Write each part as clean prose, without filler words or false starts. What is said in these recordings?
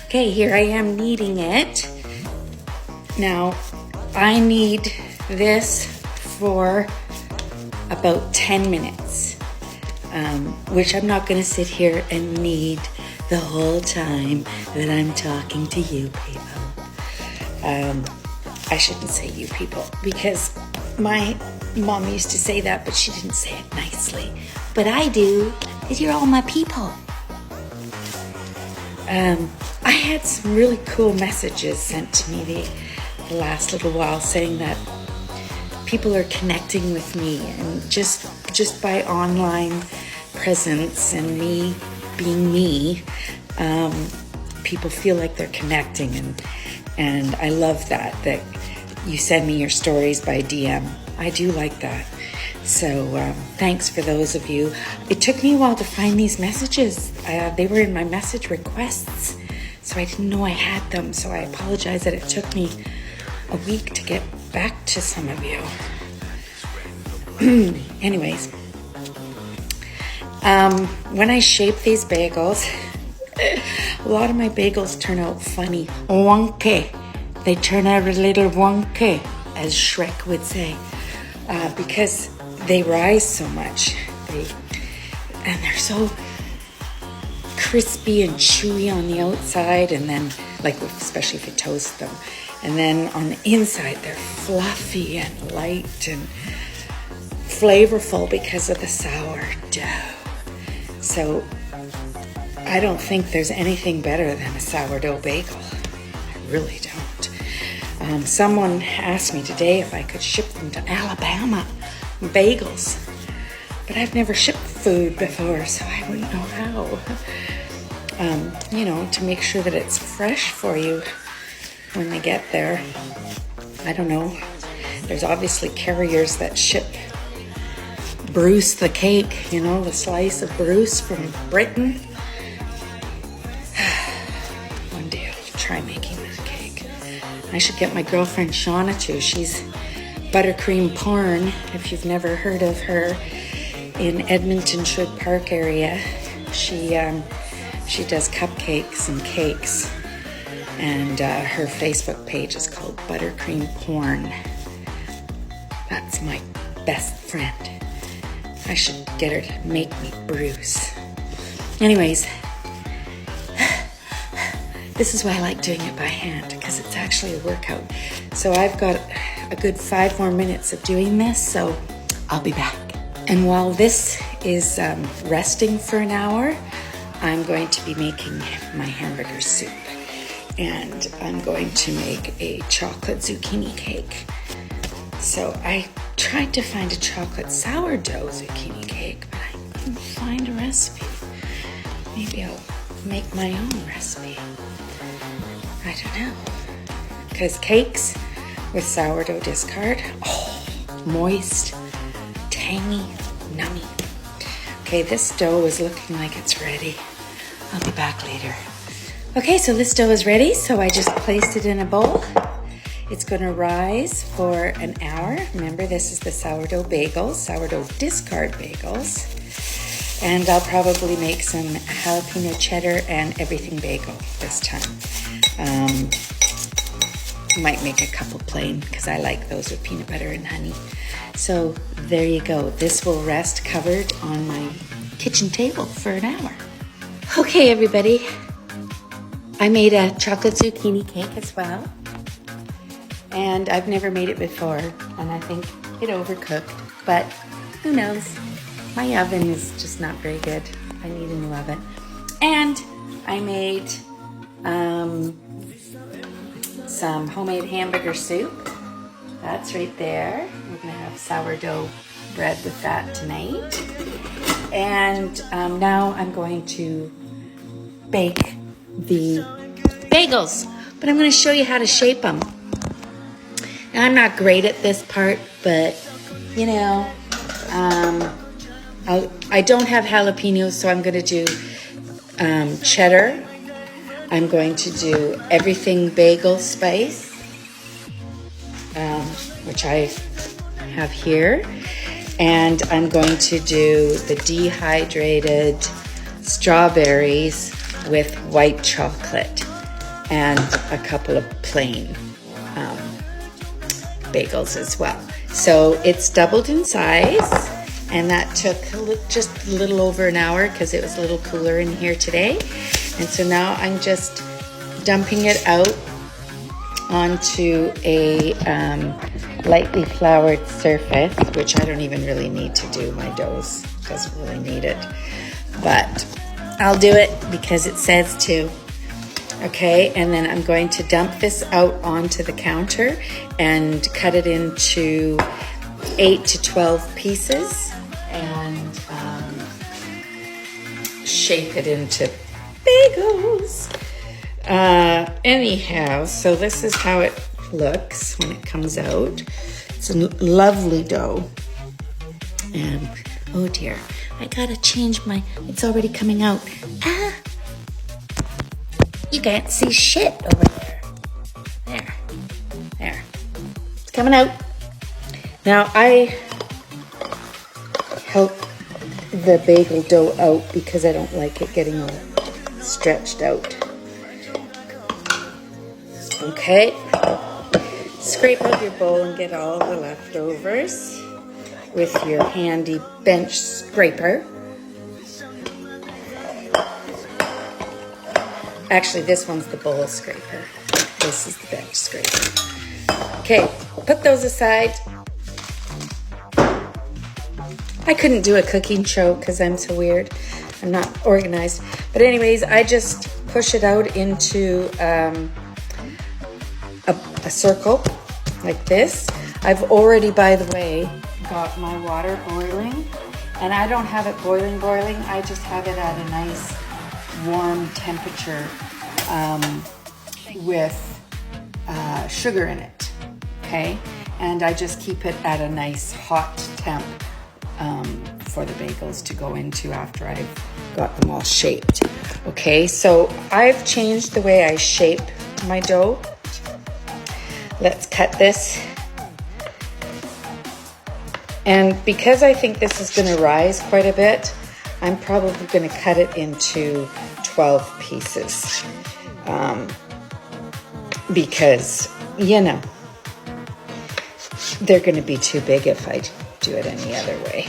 Okay, here I am kneading it. Now, I knead this for about 10 minutes, which I'm not going to sit here and knead the whole time that I'm talking to you people. I shouldn't say you people, because my mom used to say that, but she didn't say it nicely. But I do, because you're all my people. I had some really cool messages sent to me the last little while saying that people are connecting with me, and just by online presence and me being me, people feel like they're connecting, and I love that you send me your stories by DM. I do like that. So thanks for those of you. It took me a while to find these messages. They were in my message requests, so I didn't know I had them. So I apologize that it took me a week to get back to some of you. Anyways, when I shape these bagels, a lot of my bagels turn out funny. Wonky. They turn out a little wonky, as Shrek would say, because they rise so much. And they're so crispy and chewy on the outside, and then, like, especially if you toast them. And then on the inside, they're fluffy and light and flavorful because of the sourdough. So I don't think there's anything better than a sourdough bagel. I really don't. Someone asked me today if I could ship them to Alabama, bagels. But I've never shipped food before, so I wouldn't know how. To make sure that it's fresh for you when they get there. I don't know. There's obviously carriers that ship Bruce the cake, the slice of Bruce from Britain. One day I'll try making that cake. I should get my girlfriend Shauna too. She's buttercream porn, if you've never heard of her, in Edmonton Should Park area. She does cupcakes and cakes, and her Facebook page is called Buttercream Porn. That's my best friend. I should get her to make me Bruce. Anyways, this is why I like doing it by hand, because it's actually a workout. So I've got a good 5 more minutes of doing this, so I'll be back. And while this is resting for an hour, I'm going to be making my hamburger soup. And I'm going to make a chocolate zucchini cake. So I tried to find a chocolate sourdough zucchini cake, but I couldn't find a recipe. Maybe I'll make my own recipe. I don't know. Because cakes with sourdough discard, moist, tangy, nummy. Okay, this dough is looking like it's ready. I'll be back later. Okay, so this dough is ready, so I just placed it in a bowl. It's going to rise for an hour. Remember, this is the sourdough bagels, sourdough discard bagels. And I'll probably make some jalapeno cheddar and everything bagel this time. Might make a couple plain, because I like those with peanut butter and honey. So there you go. This will rest covered on my kitchen table for an hour. Okay, everybody. I made a chocolate zucchini cake as well. And I've never made it before, and I think it overcooked, but who knows? My oven is just not very good. I need a new oven. And I made some homemade hamburger soup. That's right there. We're gonna have sourdough bread with that tonight. And now I'm going to bake the bagels, but I'm gonna show you how to shape them. Now, I'm not great at this part, but I don't have jalapenos, so I'm going to do cheddar. I'm going to do everything bagel spice, which I have here. And I'm going to do the dehydrated strawberries with white chocolate. and a couple of plain bagels as well. So it's doubled in size, and that took just a little over an hour because it was a little cooler in here today. And so now I'm just dumping it out onto a lightly floured surface, which I don't even really need to do. My dough doesn't really need it, but I'll do it because it says to. Okay, and then I'm going to dump this out onto the counter and cut it into 8 to 12 pieces and shape it into bagels. Anyhow, so this is how it looks when it comes out. It's a lovely dough. And oh dear, I gotta change it's already coming out. You can't see shit over there. There. It's coming out. Now I help the bagel dough out because I don't like it getting all stretched out. Okay. Scrape out your bowl and get all the leftovers with your handy bench scraper. Actually, this one's the bowl scraper. This is the bench scraper. Okay, put those aside. I couldn't do a cooking show because I'm so weird. I'm not organized. But anyways, I just push it out into a circle like this. I've already, by the way, got my water boiling. And I don't have it boiling. I just have it at a nice warm temperature with sugar in it, okay? And I just keep it at a nice hot temp for the bagels to go into after I've got them all shaped. Okay, so I've changed the way I shape my dough. Let's cut this. And because I think this is gonna rise quite a bit, I'm probably gonna cut it into 12 pieces. Because, you know, they're gonna be too big if I do it any other way.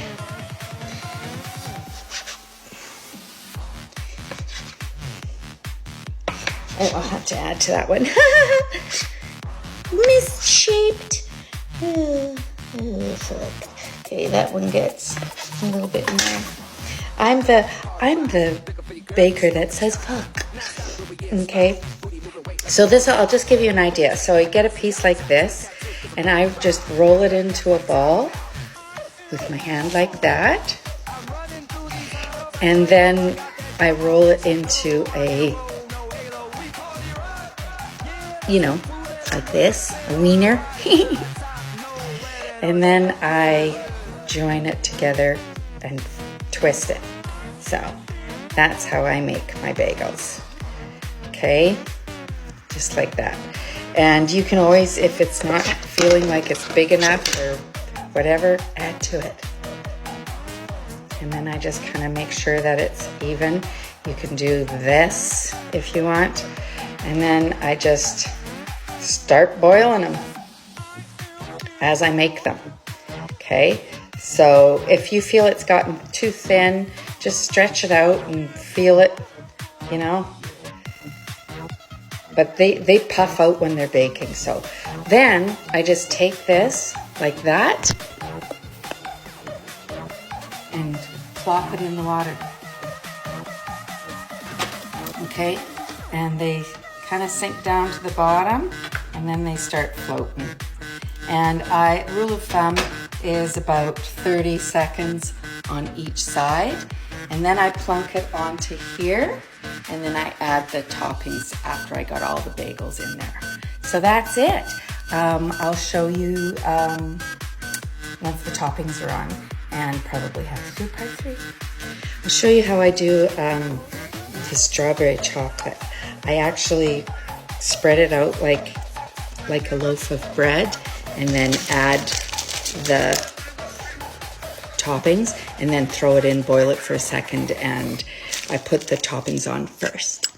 Oh, I'll have to add to that one. Misshaped. Okay, that one gets a little bit more. I'm the baker that says fuck. Okay. So this, I'll just give you an idea. So I get a piece like this and I just roll it into a ball with my hand like that. And then I roll it into a, you know, like this, a wiener. And then I join it together and twist it. So that's how I make my bagels. Okay, just like that. And you can always, if it's not feeling like it's big enough or whatever, add to it. And then I just kind of make sure that it's even. You can do this if you want. And then I just start boiling them as I make them. Okay, so if you feel it's gotten too thin, just stretch it out and feel it, you know. But they puff out when they're baking. So then I just take this like that and plop it in the water. Okay, and they kind of sink down to the bottom and then they start floating. And rule of thumb is about 30 seconds on each side. And then I plunk it onto here, and then I add the toppings after I got all the bagels in there. So that's it. I'll show you once the toppings are on, and probably have to do part 3. I'll show you how I do the strawberry chocolate. I actually spread it out like a loaf of bread, and then add the toppings, and then throw it in, boil it for a second, and I put the toppings on first.